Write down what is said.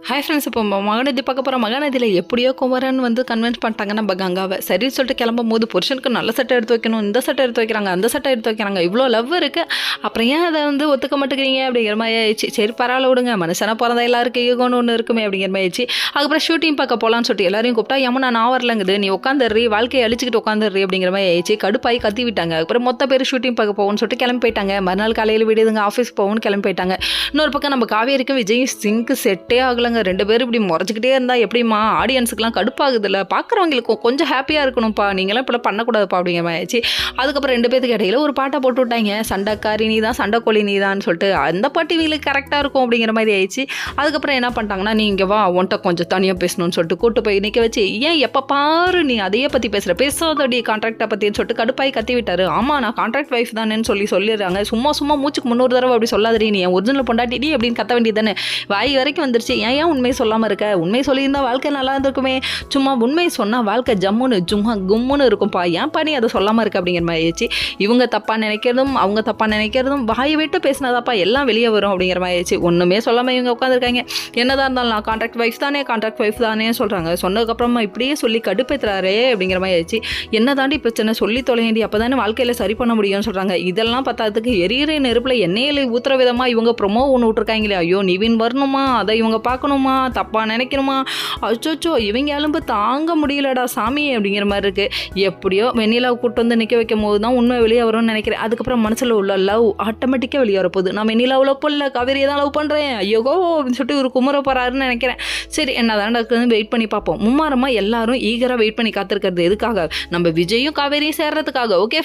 Hi friends, இப்போ மகாநதி பார்க்க போகிறோம். மகாநதியில் எப்படியோ குமரன் வந்து கன்வின்ஸ் பண்ணிட்டாங்க நம்ம கங்காவை. சரின்னு சொல்லிட்டு கிளம்பும் போது புருஷனுக்கு நல்ல சட்டை எடுத்து வைக்கணும், இந்த சட்டை எடுத்து வைக்கிறாங்க, அந்த சட்டை எடுத்து வைக்கிறாங்க. இவ்வளோ லவ் இருக்குது, அப்புறம் ஏன் அதை வந்து ஒத்துக்க மாட்டேங்கிறீங்க அப்படிங்கிற மாதிரி ஆயிடுச்சு. சரி பரவாயில்ல விடுங்க, மனுஷனாக பிறந்த எல்லாருக்கும் ஈகோன்னு ஒன்று இருக்குமே அப்படிங்கிற மாதிரி ஆயிடுச்சு. அதுக்கப்புறம் ஷூட்டிங் பார்க்க போகலான்னு சொல்லிட்டு எல்லாரையும் கூப்பிட்டா யமுனா நான் வரலங்குது, நீ உட்காந்துடுறி, வாழ்க்கையை அழிச்சிக்கிட்டு உட்காந்துடுறி அப்படிங்கிற மாதிரி ஆயிடுச்சு. கடுப்பாய் கத்தி விட்டாங்க. அப்புறம் மொத்த பேர் ஷூட்டிங் பார்க்க போகணும்னு சொல்லிட்டு கிளம்பி போயிட்டாங்க. மறுநாள் காலையில் விடுதுங்க, ஆஃபீஸ் போகணும்னு கிளம்பி போயிட்டாங்க. இன்னொரு பக்கம் நம்ம காவேரிக்கும் விஜய் சிங்க்கு செட்டே ஆகலைங்க. ரெண்டு பேரும் இப்படி முறைச்சிக்கிட்டே இருந்தால் எப்படிமா ஆடியன்ஸுக்குலாம் கடுப்பாகுதுல்ல, பார்க்குறவங்களுக்கு கொஞ்சம் ஹாப்பியாக இருக்கணும்ப்பா, நீங்களாம் இப்படி பண்ணக்கூடாதுப்பா அப்படிங்கிற மாதிரி ஆயிடுச்சு. அதுக்கப்புறம் ரெண்டு பேருக்கு இடையில ஒரு பாட்டை போட்டு விட்டாங்க, சண்டைக்காரி நீ தான் சண்டைக்கோழி நீ தான் சொல்லிட்டு. அந்த பாட்டு இவங்களுக்கு கரெக்டாக இருக்கும் அப்படிங்கிற மாதிரி ஆயிடுச்சு. அதுக்கப்புறம் என்ன பண்ணிட்டாங்கன்னா, நீ இங்கே வா, உன்ட்ட கொஞ்சம் தனியாக பேசணும்னு சொல்லிட்டு கூட்டு போய் நிற்க வச்சு, ஏன் எப்போ பாரு நீ அதையே பற்றி பேசுகிற, பேசாதடி கான்ட்ராக்டை பற்றின்னு சொல்லிட்டு கடுப்பாய் கத்தி விட்டாரு. ஆமாம் நான் கான்ட்ராக்ட் வைஃப் தானேன்னு சொல்லிடுறாங்க. சும்மா மூச்சுக்கு 300 தடவை அப்படி சொல்லாதடி, நீ என் ஒரிஜினல் பொண்டாட்டி அப்படின்னு கத்த வேண்டியது தானே. வாய் வரைக்கும் வந்துருச்சு, ஏன் உண்மை சொல்லாமல் இருக்க, உண்மை சொல்லியிருந்தா வாழ்க்கை நல்லா இருந்திருக்குமே. சும்மா உண்மை சொன்னால் வாழ்க்கை ஜம்முன்னு சும்மா கும்முன்னு இருக்கும்ப்பா, ஏன்ப்பா நீ அதை சொல்லாமல் இருக்க அப்படிங்கிற மாதிரி ஆயிடுச்சு. இவங்க தப்பாக நினைக்கிறதும் அவங்க தப்பாக நினைக்கிறதும் வாயை விட்டு பேசினதாப்பா எல்லாம் வெளியே வரும் அப்படிங்கிற மாதிரி ஆயிடுச்சு. ஒன்றுமே சொல்லாமல் இவங்க உட்காந்துருக்காங்க. என்னதான் இருந்தாலும் நான் கான்ட்ராக்ட் வைஃப் தானே சொல்கிறாங்க. சொன்னதுக்கப்புறமா இப்படியே சொல்லி கடுப்பேற்றுறாரே அப்படிங்கிற மாதிரி ஆயிடுச்சு. என்ன தாண்டி பிரச்சனை சொல்லி தொலைண்டி, அப்போ தானே வாழ்க்கையில் சரி பண்ண முடியும்னு சொல்கிறாங்க. இதெல்லாம் பார்த்ததுக்கு எரியிற நெருப்பில் எண்ணெயில் ஊற்றுற விதமாக இவங்க ப்ரொமோ ஒன்று விட்ருக்காங்களே. ஐயோ நிவின் வரணுமா, அதை இவங்க பார்க்கணுமா, தப்பாக நினைக்கணுமா, அச்சோச்சோ இவங்க எலும்பு தாங்க முடியலடா சாமி அப்படிங்கிற மாதிரி இருக்குது. எப்படியோ வெண்ணிலாவை கூட்டு வந்து நிற்க வைக்கும் போது தான் உண்மை வெளியே வரும்னு நினைக்கிறேன். அதுக்கப்புறம் மனசில் உள்ள லவ் ஆட்டோமேட்டிக்காக வெளியே வரப்போகுது. நான் வெண்ணிலாவில் போல காவேரியை தான் லவ் பண்ணுறேன், ஐயோகோ அப்படின்னு சொல்லிட்டு ஒரு குமர போகிறாருன்னு நினைக்கிறேன். சரி என்ன தான் வெயிட் பண்ணி பார்ப்போம். மும்மாரமாக எல்லாரும் ஈகராக வெயிட் பண்ணி காத்திருக்கிறது எதுக்காக, நம்ம விஜயும் காவேரியும் சேர்றதுக்காக. ஓகே.